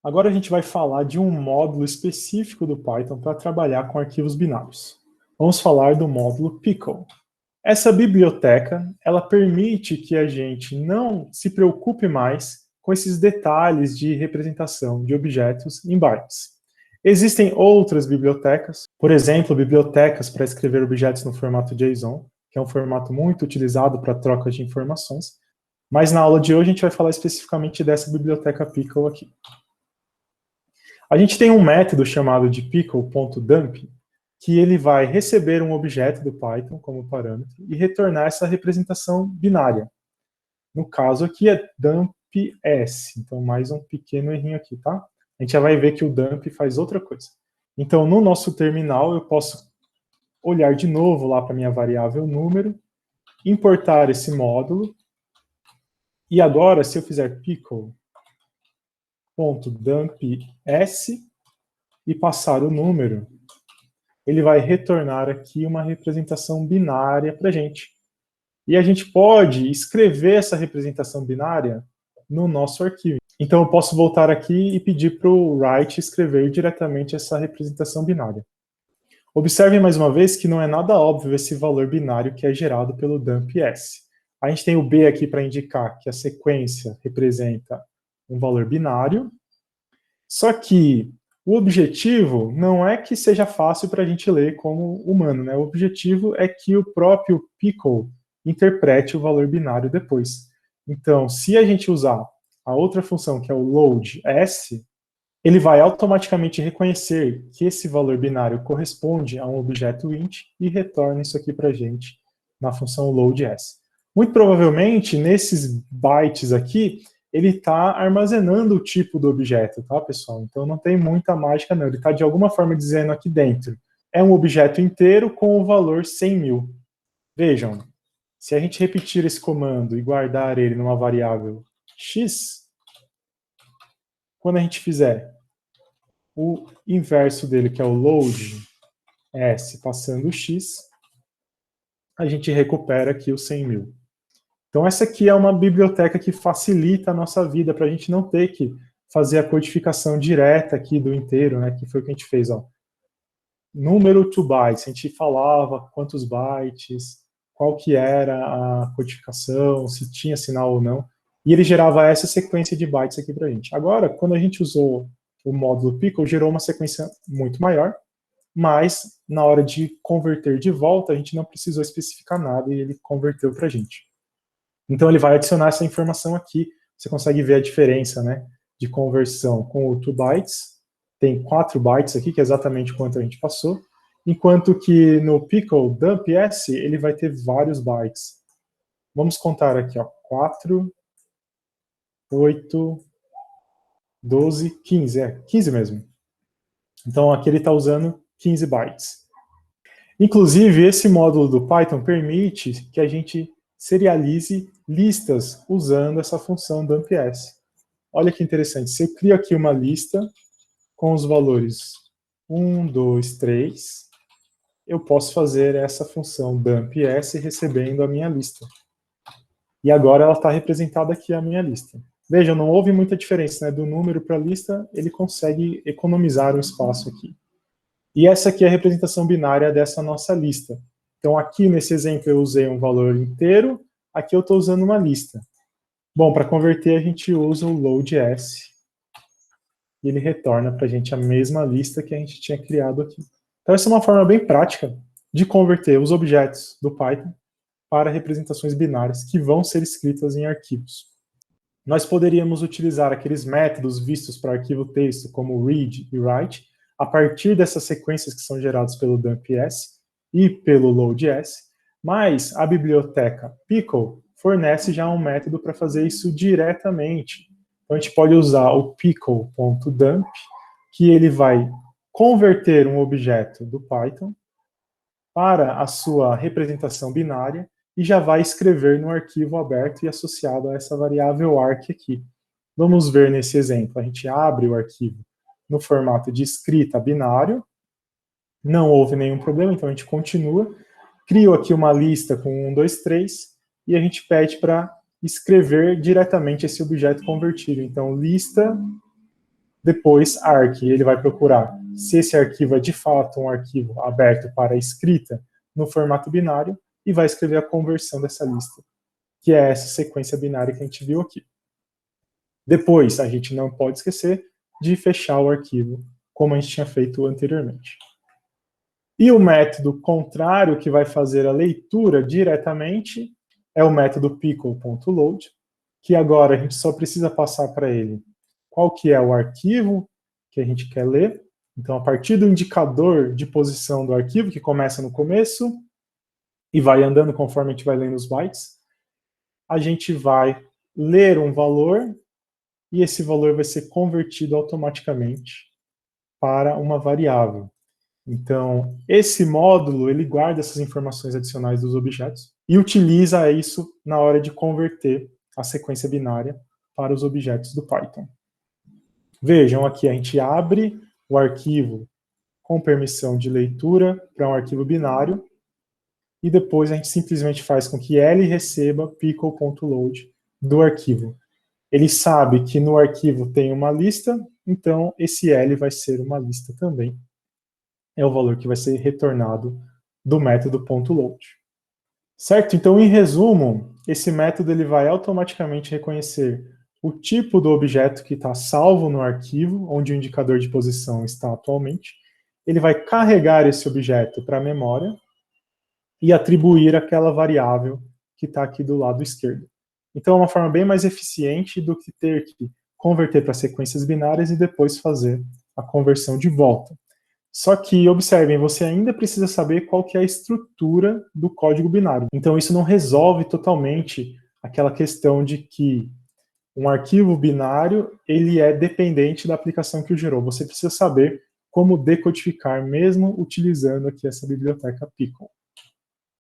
Agora a gente vai falar de um módulo específico do Python para trabalhar com arquivos binários. Vamos falar do módulo Pickle. Essa biblioteca, ela permite que a gente não se preocupe mais com esses detalhes de representação de objetos em bytes. Existem outras bibliotecas, por exemplo, bibliotecas para escrever objetos no formato JSON, que é um formato muito utilizado para troca de informações, mas na aula de hoje a gente vai falar especificamente dessa biblioteca Pickle aqui. A gente tem um método chamado de pickle.dump, que ele vai receber um objeto do Python como parâmetro e retornar essa representação binária. No caso aqui é dump_s, então mais um pequeno errinho aqui, tá? A gente já vai ver que o dump faz outra coisa. Então, no nosso terminal, eu posso olhar de novo lá para a minha variável número, importar esse módulo, e agora, se eu fizer pickle.dump_s e passar o número, ele vai retornar aqui uma representação binária para a gente. E a gente pode escrever essa representação binária no nosso arquivo. Então eu posso voltar aqui e pedir para o write escrever diretamente essa representação binária. Observem mais uma vez que não é nada óbvio esse valor binário que é gerado pelo dump_s. A gente tem o B aqui para indicar que a sequência representa um valor binário, só que o objetivo não é que seja fácil para a gente ler como humano, né? O objetivo é que o próprio Pickle interprete o valor binário depois. Então, se a gente usar a outra função, que é o load_s, ele vai automaticamente reconhecer que esse valor binário corresponde a um objeto int e retorna isso aqui para a gente na função load_s. Muito provavelmente, nesses bytes aqui, ele está armazenando o tipo do objeto, tá, pessoal? Então não tem muita mágica, não. Ele está, de alguma forma, dizendo aqui dentro, é um objeto inteiro com o valor 100.000. Vejam, se a gente repetir esse comando e guardar ele numa variável x, quando a gente fizer o inverso dele, que é o load_s passando x, a gente recupera aqui os 100.000. Então essa aqui é uma biblioteca que facilita a nossa vida, para a gente não ter que fazer a codificação direta aqui do inteiro, né, que foi o que a gente fez. Ó. Número to bytes, a gente falava quantos bytes, qual que era a codificação, se tinha sinal ou não, e ele gerava essa sequência de bytes aqui para a gente. Agora, quando a gente usou o módulo Pickle, gerou uma sequência muito maior, mas na hora de converter de volta, a gente não precisou especificar nada e ele converteu para a gente. Então ele vai adicionar essa informação aqui, você consegue ver a diferença, né, de conversão com o 2 bytes, tem 4 bytes aqui, que é exatamente quanto a gente passou, enquanto que no Pickle dump_s ele vai ter vários bytes. Vamos contar aqui, ó, 4, 8, 12, 15, 15 mesmo. Então aqui ele está usando 15 bytes. Inclusive, esse módulo do Python permite que a gente serialize listas usando essa função dump_s. Olha que interessante, se eu crio aqui uma lista com os valores 1, 2, 3, eu posso fazer essa função dump_s recebendo a minha lista. E agora ela está representada aqui a minha lista. Vejam, não houve muita diferença, né? Do número para a lista, ele consegue economizar um espaço aqui. E essa aqui é a representação binária dessa nossa lista. Então aqui nesse exemplo eu usei um valor inteiro, aqui eu estou usando uma lista. Bom, para converter a gente usa o load_s, e ele retorna para a gente a mesma lista que a gente tinha criado aqui. Então essa é uma forma bem prática de converter os objetos do Python para representações binárias que vão ser escritas em arquivos. Nós poderíamos utilizar aqueles métodos vistos para arquivo texto, como read e write, a partir dessas sequências que são geradas pelo dump_s e pelo load_s, mas a biblioteca Pickle fornece já um método para fazer isso diretamente. Então a gente pode usar o pickle.dump, que ele vai converter um objeto do Python para a sua representação binária e já vai escrever no arquivo aberto e associado a essa variável arc aqui. Vamos ver nesse exemplo. A gente abre o arquivo no formato de escrita binário, não houve nenhum problema, então a gente continua, crio aqui uma lista com 1, 2, 3, e a gente pede para escrever diretamente esse objeto convertido. Então, lista Depois, arc, ele vai procurar se esse arquivo é de fato um arquivo aberto para escrita no formato binário e vai escrever a conversão dessa lista, que é essa sequência binária que a gente viu aqui. Depois, a gente não pode esquecer de fechar o arquivo, como a gente tinha feito anteriormente. E o método contrário, que vai fazer a leitura diretamente, é o método pickle.load, que agora a gente só precisa passar para ele qual que é o arquivo que a gente quer ler. Então, a partir do indicador de posição do arquivo, que começa no começo e vai andando conforme a gente vai lendo os bytes, a gente vai ler um valor e esse valor vai ser convertido automaticamente para uma variável. Então, esse módulo, ele guarda essas informações adicionais dos objetos e utiliza isso na hora de converter a sequência binária para os objetos do Python. Vejam, aqui a gente abre o arquivo com permissão de leitura para um arquivo binário e depois a gente simplesmente faz com que ele receba pickle.load do arquivo. Ele sabe que no arquivo tem uma lista, então esse L vai ser uma lista também. É o valor que vai ser retornado do método .load. Certo? Então, em resumo, esse método ele vai automaticamente reconhecer o tipo do objeto que está salvo no arquivo, onde o indicador de posição está atualmente. Ele vai carregar esse objeto para a memória e atribuir aquela variável que está aqui do lado esquerdo. Então, é uma forma bem mais eficiente do que ter que converter para sequências binárias e depois fazer a conversão de volta. Só que, observem, você ainda precisa saber qual que é a estrutura do código binário. Então, isso não resolve totalmente aquela questão de que um arquivo binário ele é dependente da aplicação que o gerou. Você precisa saber como decodificar, mesmo utilizando aqui essa biblioteca Pickle.